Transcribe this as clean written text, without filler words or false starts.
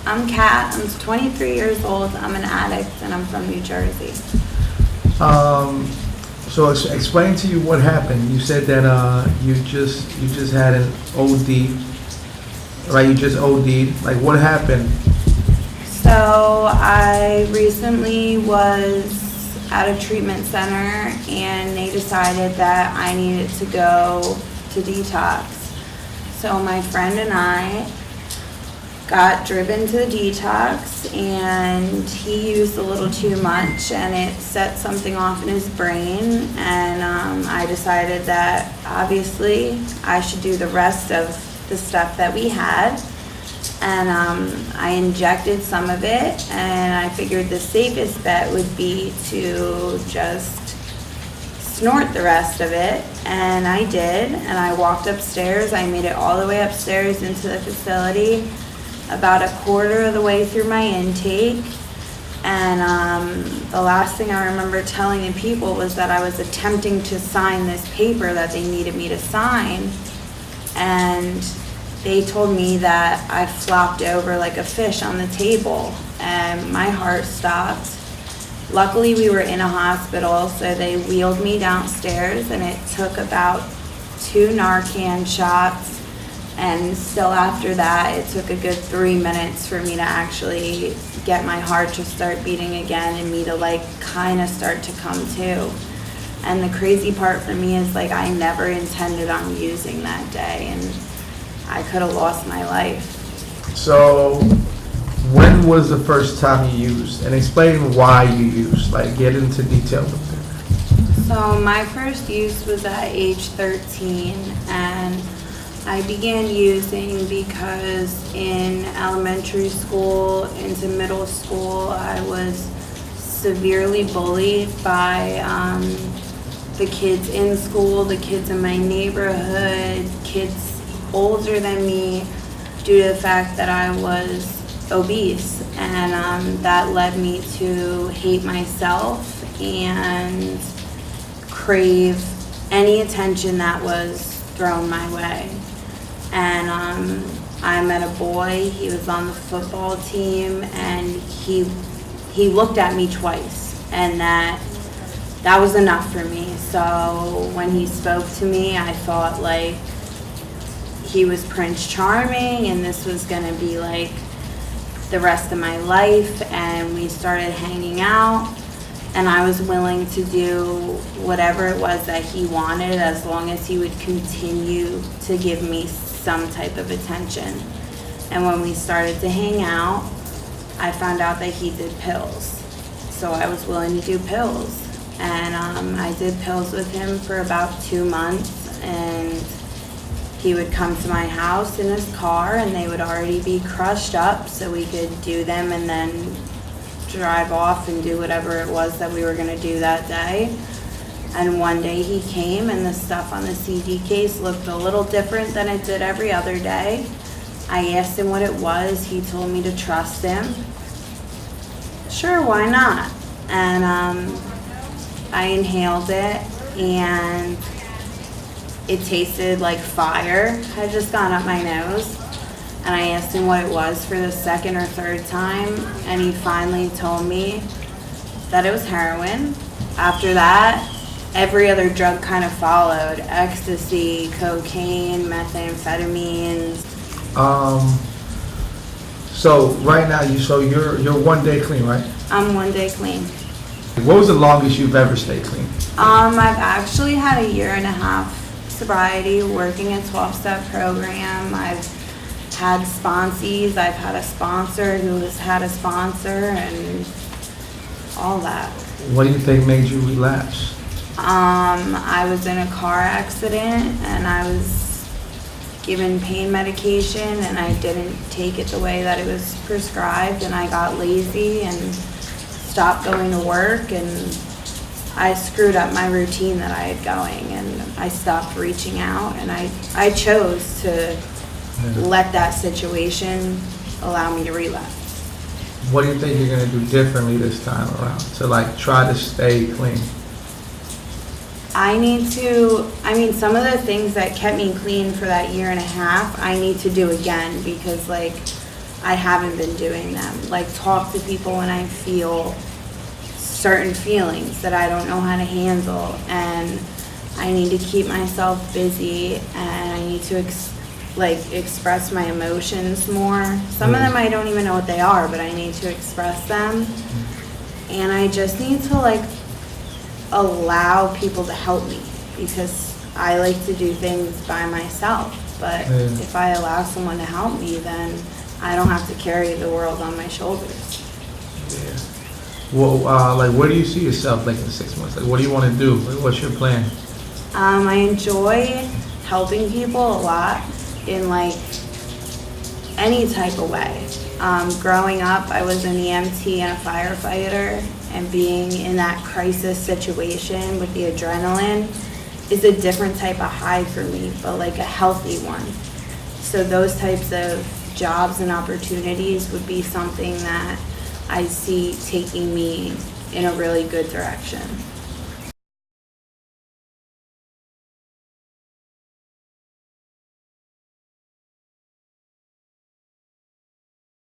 I'm Kat. I'm 23 years old. I'm an addict, and I'm from New Jersey. So explain to you what happened. You said that you just had an OD, right? You just OD'd. Like, what happened? So I recently was at a treatment center, and they decided that I needed to go to detox. So my friend and I got driven to the detox, and he used a little too much, and it set something off in his brain, and I decided that obviously I should do the rest of the stuff that we had, and I injected some of it, and I figured the safest bet would be to just snort the rest of it, and I did, and I walked upstairs. I made it all the way upstairs into the facility, about a quarter of the way through my intake, and the last thing I remember telling the people was that I was attempting to sign this paper that they needed me to sign, and they told me that I flopped over like a fish on the table, and my heart stopped. Luckily, we were in a hospital, so they wheeled me downstairs, and it took about 2 Narcan shots. And still after that, it took a good 3 minutes for me to actually get my heart to start beating again and me to like kind of start to come to. And the crazy part for me is like I never intended on using that day, and I could have lost my life. So, when was the first time you used? And explain why you used. Like, get into detail with it. So my first use was at age 13, and I began using because in elementary school into middle school, I was severely bullied by the kids in school, the kids in my neighborhood, kids older than me, due to the fact that I was obese. And that led me to hate myself and crave any attention that was thrown my way. And I met a boy. He was on the football team, and he looked at me twice, and that was enough for me. So when he spoke to me, I thought like he was Prince Charming, and this was gonna be like the rest of my life. And we started hanging out, and I was willing to do whatever it was that he wanted, as long as he would continue to give me some type of attention. And when we started to hang out, I found out that he did pills. So I was willing to do pills. And I did pills with him for about 2 months, and he would come to my house in his car, and they would already be crushed up so we could do them and then drive off and do whatever it was that we were gonna do that day. And one day he came, and the stuff on the CD case looked a little different than it did every other day. I asked him what it was. He told me to trust him. Sure, why not? And I inhaled it, and it tasted like fire had just gone up my nose. And I asked him what it was for the second or third time, and he finally told me that it was heroin. After that, every other drug kind of followed: ecstasy, cocaine, methamphetamines. So right now, you're 1 day clean, right? I'm 1 day clean. What was the longest you've ever stayed clean? I've actually had a 1.5 year sobriety, working a 12-step program. I've had sponsees. I've had a sponsor who has had a sponsor, and all that. What do you think made you relapse? I was in a car accident, and I was given pain medication, and I didn't take it the way that it was prescribed, and I got lazy and stopped going to work, and I screwed up my routine that I had going, and I stopped reaching out, and I chose to let that situation allow me to relapse. What do you think you're going to do differently this time around to like try to stay clean? Some of the things that kept me clean for that 1.5 years, I need to do again, because like I haven't been doing them. Like, talk to people when I feel certain feelings that I don't know how to handle, and I need to keep myself busy, and I need to express my emotions more. Some of them I don't even know what they are, but I need to express them. And I just need to like allow people to help me, because I like to do things by myself. But if I allow someone to help me, then I don't have to carry the world on my shoulders. Yeah. Well, like, where do you see yourself, like, in 6 months? Like, what do you want to do? Like, what's your plan? I enjoy helping people a lot in like any type of way. Growing up, I was an EMT and a firefighter, and being in that crisis situation with the adrenaline is a different type of high for me, but like a healthy one. So those types of jobs and opportunities would be something that I see taking me in a really good direction.